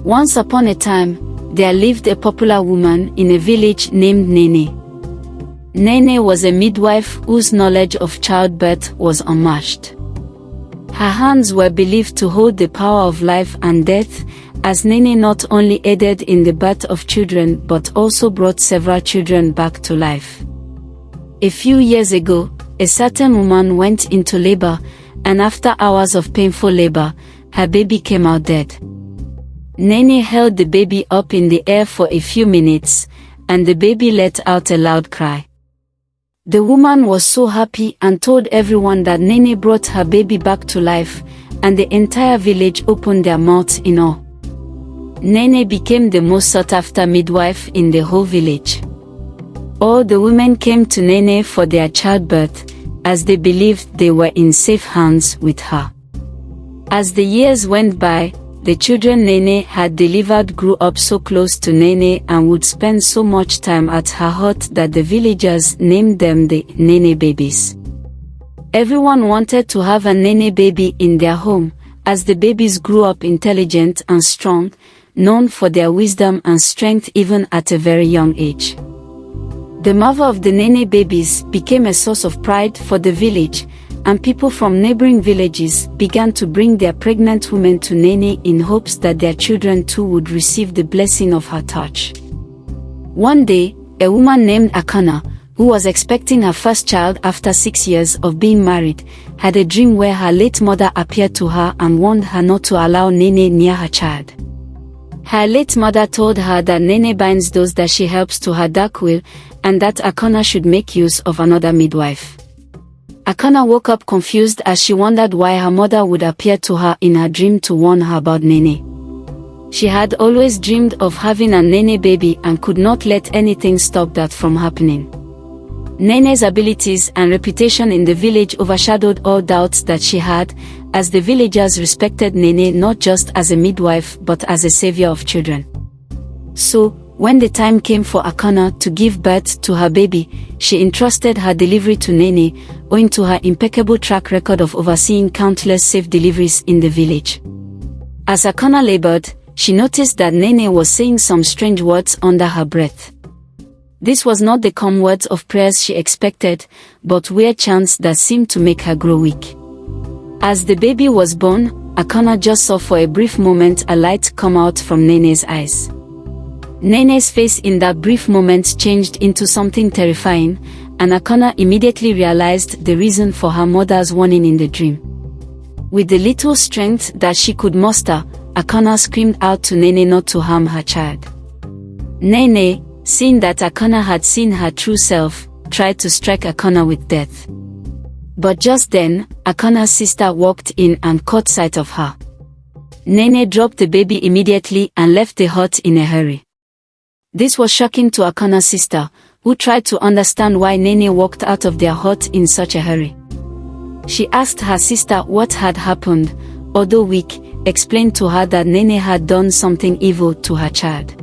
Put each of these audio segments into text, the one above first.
Once upon a time, there lived a popular woman in a village named Nene. Nene was a midwife whose knowledge of childbirth was unmatched. Her hands were believed to hold the power of life and death, as Nene not only aided in the birth of children but also brought several children back to life. A few years ago, a certain woman went into labor, and after hours of painful labor, her baby came out dead. Nene held the baby up in the air for a few minutes, and the baby let out a loud cry. The woman was so happy and told everyone that Nene brought her baby back to life, and the entire village opened their mouths in awe. Nene became the most sought-after midwife in the whole village. All the women came to Nene for their childbirth, as they believed they were in safe hands with her. As the years went by, the children Nene had delivered grew up so close to Nene and would spend so much time at her hut that the villagers named them the Nene babies. Everyone wanted to have a Nene baby in their home, as the babies grew up intelligent and strong, known for their wisdom and strength even at a very young age. The mother of the Nene babies became a source of pride for the village, and people from neighboring villages began to bring their pregnant women to Nene in hopes that their children too would receive the blessing of her touch. One day, a woman named Akunna, who was expecting her first child after 6 years of being married, had a dream where her late mother appeared to her and warned her not to allow Nene near her child. Her late mother told her that Nene binds those that she helps to her dark will, and that Akunna should make use of another midwife. Akunna woke up confused as she wondered why her mother would appear to her in her dream to warn her about Nene. She had always dreamed of having a Nene baby and could not let anything stop that from happening. Nene's abilities and reputation in the village overshadowed all doubts that she had, as the villagers respected Nene not just as a midwife but as a savior of children. So, when the time came for Akunna to give birth to her baby, she entrusted her delivery to Nene, owing to her impeccable track record of overseeing countless safe deliveries in the village. As Akunna labored, she noticed that Nene was saying some strange words under her breath. This was not the calm words of prayers she expected, but weird chants that seemed to make her grow weak. As the baby was born, Akunna just saw for a brief moment a light come out from Nene's eyes. Nene's face in that brief moment changed into something terrifying, and Akunna immediately realized the reason for her mother's warning in the dream. With the little strength that she could muster, Akunna screamed out to Nene not to harm her child. Nene, seeing that Akunna had seen her true self, tried to strike Akunna with death. But just then, Akunna's sister walked in and caught sight of her. Nene dropped the baby immediately and left the hut in a hurry. This was shocking to Akunna's sister, who tried to understand why Nene walked out of their hut in such a hurry. She asked her sister what had happened, although weak, explained to her that Nene had done something evil to her child.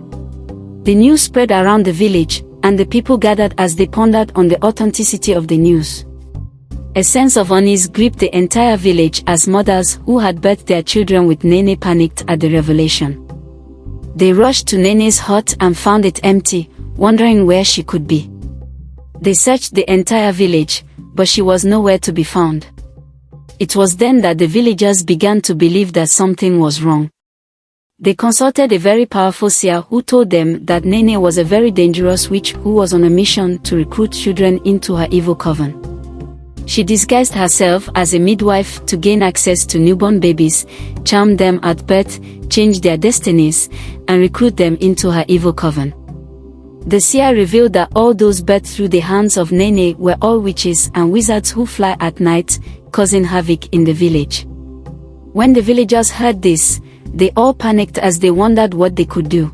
The news spread around the village, and the people gathered as they pondered on the authenticity of the news. A sense of unease gripped the entire village as mothers who had birthed their children with Nene panicked at the revelation. They rushed to Nene's hut and found it empty, wondering where she could be. They searched the entire village, but she was nowhere to be found. It was then that the villagers began to believe that something was wrong. They consulted a very powerful seer who told them that Nene was a very dangerous witch who was on a mission to recruit children into her evil coven. She disguised herself as a midwife to gain access to newborn babies, charm them at birth, change their destinies, and recruit them into her evil coven. The seer revealed that all those birthed through the hands of Nene were all witches and wizards who fly at night, causing havoc in the village. When the villagers heard this, they all panicked as they wondered what they could do.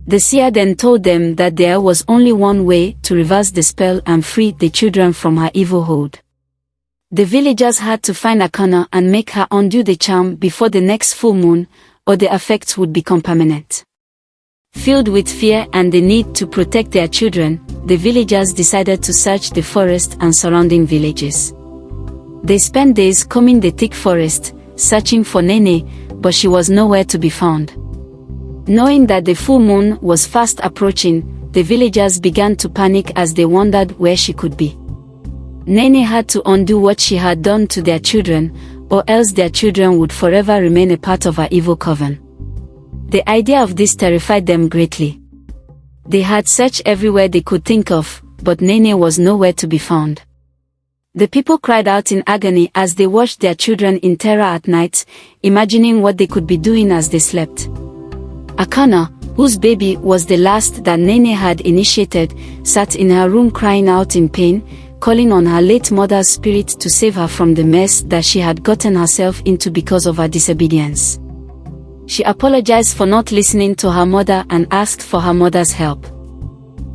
The seer then told them that there was only one way to reverse the spell and free the children from her evil hold. The villagers had to find Akunna and make her undo the charm before the next full moon, or the effects would become permanent. Filled with fear and the need to protect their children, the villagers decided to search the forest and surrounding villages. They spent days combing the thick forest, searching for Nene, but she was nowhere to be found. Knowing that the full moon was fast approaching, the villagers began to panic as they wondered where she could be. Nene had to undo what she had done to their children, or else their children would forever remain a part of her evil coven. The idea of this terrified them greatly. They had searched everywhere they could think of, but Nene was nowhere to be found. The people cried out in agony as they watched their children in terror at night, imagining what they could be doing as they slept. Akunna, whose baby was the last that Nene had initiated, sat in her room crying out in pain, calling on her late mother's spirit to save her from the mess that she had gotten herself into because of her disobedience. She apologized for not listening to her mother and asked for her mother's help.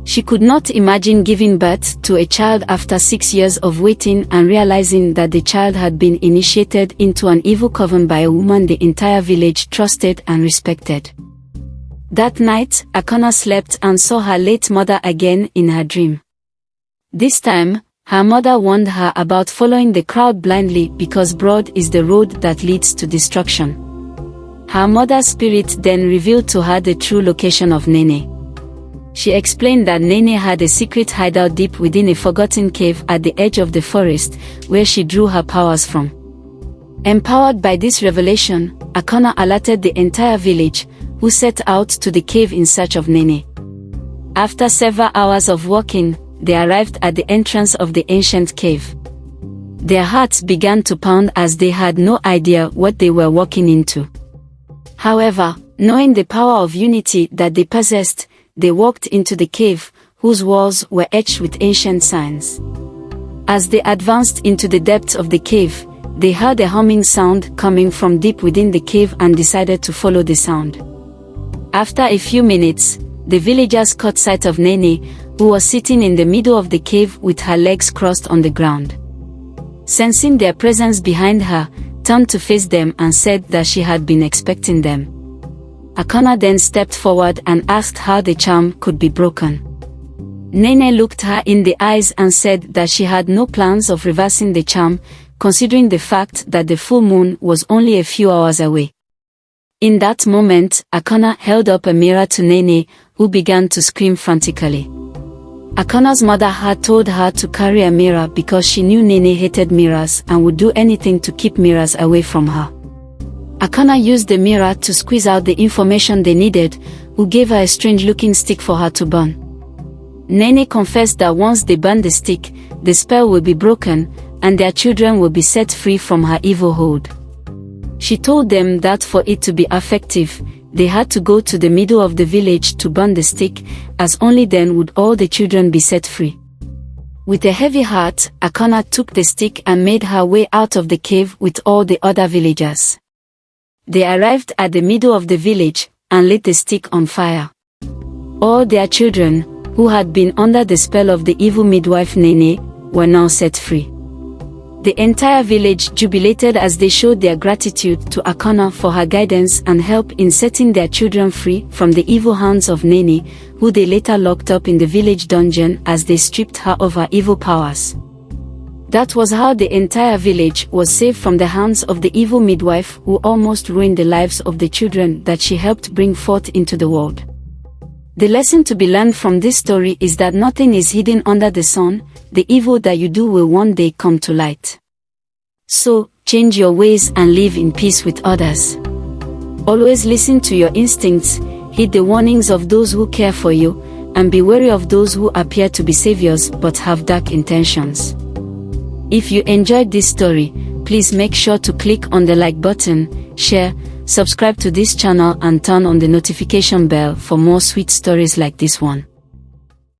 She could not imagine giving birth to a child after 6 years of waiting and realizing that the child had been initiated into an evil coven by a woman the entire village trusted and respected. That night, Akunna slept and saw her late mother again in her dream. This time, her mother warned her about following the crowd blindly because broad is the road that leads to destruction. Her mother's spirit then revealed to her the true location of Nene. She explained that Nene had a secret hideout deep within a forgotten cave at the edge of the forest, where she drew her powers from. Empowered by this revelation, Akunna alerted the entire village, who set out to the cave in search of Nene. After several hours of walking, they arrived at the entrance of the ancient cave. Their hearts began to pound as they had no idea what they were walking into. However, knowing the power of unity that they possessed, they walked into the cave, whose walls were etched with ancient signs. As they advanced into the depths of the cave, they heard a humming sound coming from deep within the cave and decided to follow the sound. After a few minutes, the villagers caught sight of Nene, who was sitting in the middle of the cave with her legs crossed on the ground. Sensing their presence behind her, turned to face them and said that she had been expecting them. Akunna then stepped forward and asked how the charm could be broken. Nene looked her in the eyes and said that she had no plans of reversing the charm, considering the fact that the full moon was only a few hours away. In that moment, Akunna held up a mirror to Nene, who began to scream frantically. Akunna's mother had told her to carry a mirror because she knew Nene hated mirrors and would do anything to keep mirrors away from her. Akunna used the mirror to squeeze out the information they needed, who gave her a strange-looking stick for her to burn. Nene confessed that once they burn the stick, the spell will be broken, and their children will be set free from her evil hold. She told them that for it to be effective, they had to go to the middle of the village to burn the stick, as only then would all the children be set free. With a heavy heart, Akunna took the stick and made her way out of the cave with all the other villagers. They arrived at the middle of the village, and lit the stick on fire. All their children, who had been under the spell of the evil midwife Nene, were now set free. The entire village jubilated as they showed their gratitude to Akunna for her guidance and help in setting their children free from the evil hands of Nene, who they later locked up in the village dungeon as they stripped her of her evil powers. That was how the entire village was saved from the hands of the evil midwife who almost ruined the lives of the children that she helped bring forth into the world. The lesson to be learned from this story is that nothing is hidden under the sun. The evil that you do will one day come to light. So, change your ways and live in peace with others. Always listen to your instincts, heed the warnings of those who care for you, and be wary of those who appear to be saviors but have dark intentions. If you enjoyed this story, please make sure to click on the like button, share, subscribe to this channel and turn on the notification bell for more sweet stories like this one.